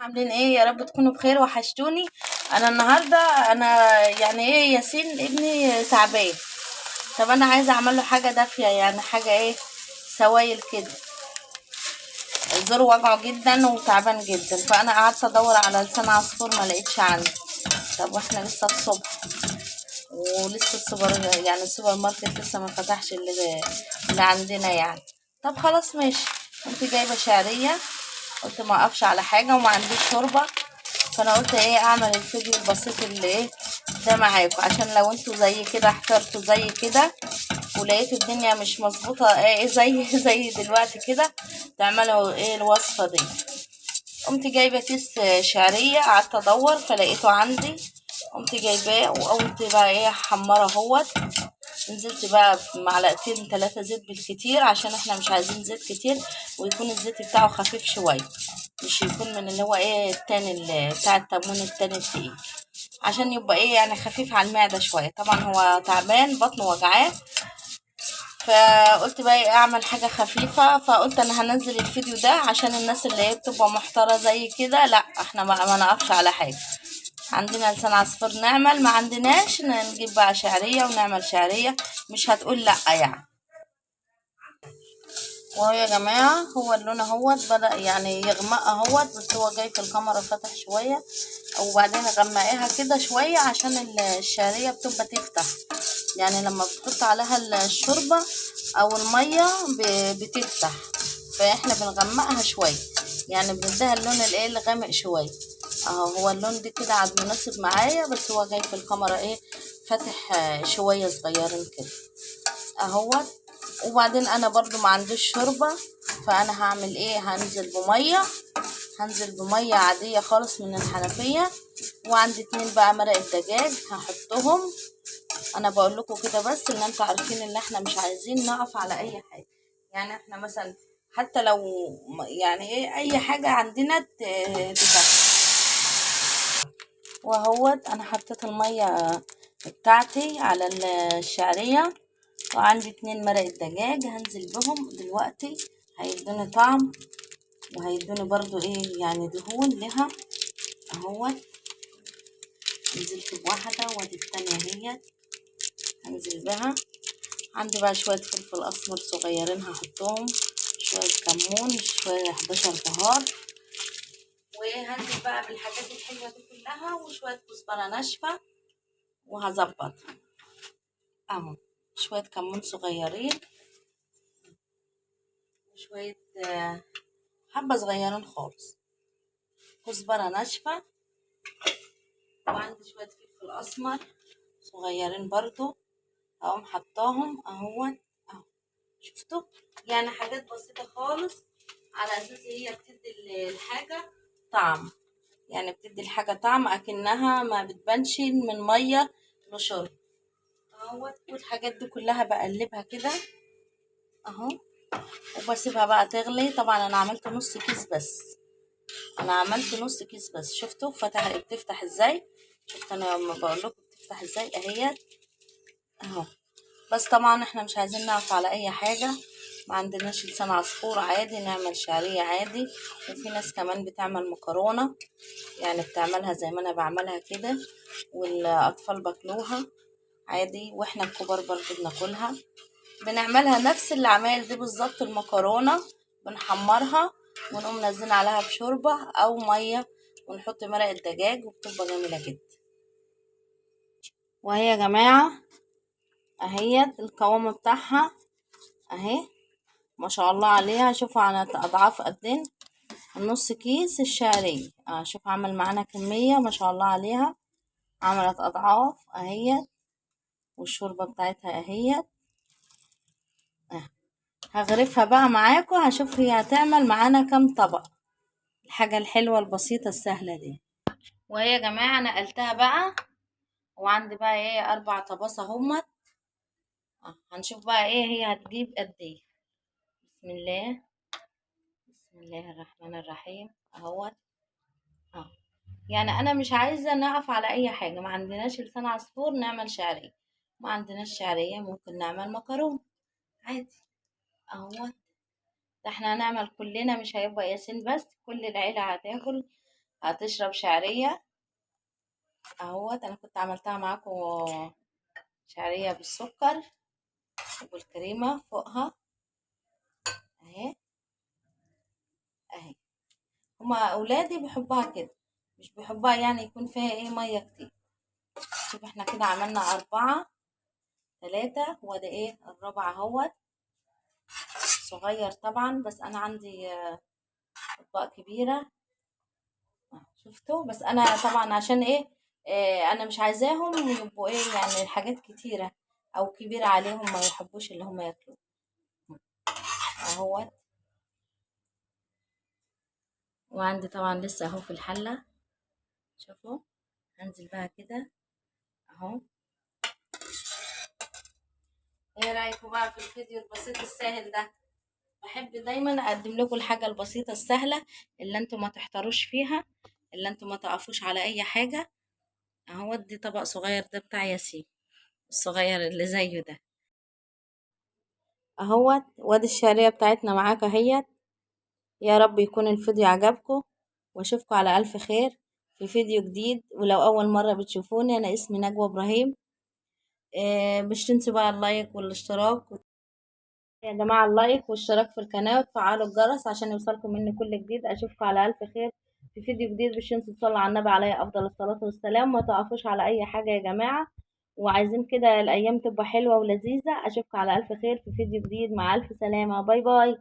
عاملين ايه؟ يا رب تكونوا بخير، وحشتوني. انا النهارده يعني ايه، ياسين ابني تعبان. طب انا عايزه اعمل له حاجه دافيه، يعني حاجه ايه، سوايل كده. زوره وجعه جدا وتعبان جدا، فانا قعدت ادور على لسان عصفور ما لقيتش عندي. طب واحنا لسه الصبح، ولسه السوبر ماركت لسه ما فتحش اللي عندنا يعني. طب خلاص ماشي. كنت جايبه شعريه، قلت ما اقفش على حاجه وما عنديش شوربه، فانا قلت ايه اعمل الفيديو البسيط اللي ايه ده معاكم، عشان لو انتوا زي كده احترتوا زي كده ولقيتوا الدنيا مش مظبوطه ايه زي دلوقتي كده، تعملوا ايه الوصفه دي. قمت جايبه كيس شعريه، قعدت ادور فلقيته عندي، قمت جايباه وقمت بقى ايه حمره اهوت. نزلت بقى بمعلقتين 3 زيت بالكتير، عشان احنا مش عايزين زيت كتير، ويكون الزيت بتاعه خفيف شويه، مش يكون من اللي هو ايه التاني اللي بتاع التمون التاني التقيل، عشان يبقى ايه يعني خفيف على المعده شويه. طبعا هو تعبان بطنه وجعاه، فقلت بقى ايه اعمل حاجه خفيفه. فقلت انا هنزل الفيديو ده عشان الناس اللي هي بتبقى محتاره زي كده، لا احنا ما نقفش على حاجه. عندنا لسان عصفور نعمل، ما عندناش نجيب بقى شعريه ونعمل شعريه، مش هتقول لا يعني. وهو يا جماعة هو اللون اهوت بدأ يعني يغمق اهوت، بس هو جاي في الكاميرا فاتح شوية، وبعدين غمقيها كده شوية عشان الشعرية بتبقى تفتح، يعني لما بتحط عليها الشوربة او المية بتفتح، فاحنا بنغمقها شوية، يعني بنديها اللون الايه الغامق شوية. اهو هو اللون ده كده عاد مناسب معايا، بس هو جاي في الكاميرا ايه فاتح شوية صغيرين كده اهوت. وبعدين انا برضو ما عنديش شوربة، فانا هعمل ايه، هنزل بمية عادية خالص من الحنفية، وعندي 2 بقى مرقة دجاج هحطهم. انا بقول لكم كده بس ان انتوا عارفين ان احنا مش عايزين نقف على اي حاجة، يعني احنا مثلا حتى لو يعني ايه اي حاجة عندنا تفتح. وهوت انا حطيت المية بتاعتي على الشعرية، وعندي 2 مرقة دجاج هنزل بهم دلوقتي، هيدوني طعم وهيدوني برضو ايه يعني دهون لها اهوت. نزلت بواحدة وادي التانية هي هنزل بها. عندي بقى شوية فلفل اسمر صغيرين هحطهم، شوية كمون، شوية 11 بهار، وهنزل بقى بالحاجات الحلوة دي كلها، وشوية كزبرة ناشفة وهظبط اهو. شوية كمون صغيرين، وشوية حبة صغيرين خالص كزبرة ناشفة، وعندي شوية فلفل أسمر صغيرين برضو هقوم حطاهم اهون اهو. شفتوا يعني حاجات بسيطة خالص، على أساس هي بتدي الحاجة طعم، يعني بتدي الحاجة طعم أكنها ما بتبانش من مية لشرب اهوت. والحاجات دي كلها بقلبها كده اهو، وبسيبها بقى تغلي. طبعا أنا عملت نص كيس بس، شفتوا بتفتح ازاي، شفت انا لما بقول لكم بتفتح ازاي اهي اهو. بس طبعا احنا مش عايزين نقف على اي حاجة، ما عندناش لسان عصفور عادي نعمل شعرية عادي. وفي ناس كمان بتعمل مكرونة، يعني بتعملها زي ما انا بعملها كده، والاطفال باكلوها عادي، واحنا الكبار برضو بناكلها. بنعملها نفس العمايل دي بالظبط، المكرونة بنحمرها ونقوم نازلين عليها بشوربة او مية، ونحط مرقة دجاج، وبتبقى جميلة جدا. وهي يا جماعة اهي القوام بتاعها اهي، ما شاء الله عليها. شوفوا على اضعاف قد ايه، نص كيس الشعرية شوف عمل معانا كمية ما شاء الله عليها، عملت اضعاف اهي. والشوربة بتاعتها اهي هغرفها بقى معاكم، هشوف هي هتعمل معانا كام طبق، الحاجة الحلوة البسيطة السهلة دي. وهي يا جماعة نقلتها بقى، وعندي بقى ايه 4 طباسة هما. هنشوف بقى ايه هي هتجيب قد ايه. بسم الله، بسم الله الرحمن الرحيم اهوت يعني انا مش عايزة نقف على اي حاجة، ما عندناش لسان عصفور نعمل شعرية، ما عندناش شعرية ممكن نعمل مكرونة عادي اهوت. ده احنا هنعمل كلنا، مش هيبقى ياسين بس، كل العيلة هتاكل هتشرب شعرية اهوت. انا كنت عملتها معاكم شعرية بالسكر والكريمة فوقها اهي. اهي هما اولادي بيحبوها كده، مش بيحبوها يعني يكون فيها ايه مية كتير. شوف احنا كده عملنا 4 3 وده ايه الرابع اهوت. صغير طبعا بس انا عندي اطباق كبيرة. شفتوا؟ بس انا طبعا عشان ايه انا مش عايزاهم يبقوا ايه يعني حاجات كتيرة او كبيرة عليهم ما يحبوش اللي هم ياكلوا اهوت. وعندي طبعا لسه اهو في الحلة. شوفوا هنزل بقى كده اهو. ايه رايكم بقى في الفيديو البسيط السهل ده؟ بحب دايما اقدم لكم الحاجة البسيطة السهلة اللي انتوا ما تحتاروش فيها، اللي انتوا ما تقفوش على اي حاجة اهو. دي طبق صغير ده بتاع ياسين الصغير اللي زيه ده اهوت. وادي الشعرية بتاعتنا معاك اهيت. يا رب يكون الفيديو عجبكم، واشوفكم على الف خير في فيديو جديد. ولو اول مرة بتشوفوني انا اسمي نجوى ابراهيم. مش تنسوا بقى اللايك والاشتراك يا جماعة، اللايك والاشتراك في القناة وتفعلوا الجرس عشان يوصلكم مني كل جديد. اشوفكم على الف خير في فيديو جديد. مش تنسوا تصلوا على النبي عليه افضل الصلاة والسلام. ما تقفوش على اي حاجة يا جماعة، وعايزين كده الايام تبقى حلوة ولذيذة. اشوفكم على الف خير في فيديو جديد. مع الف سلامة، باي باي.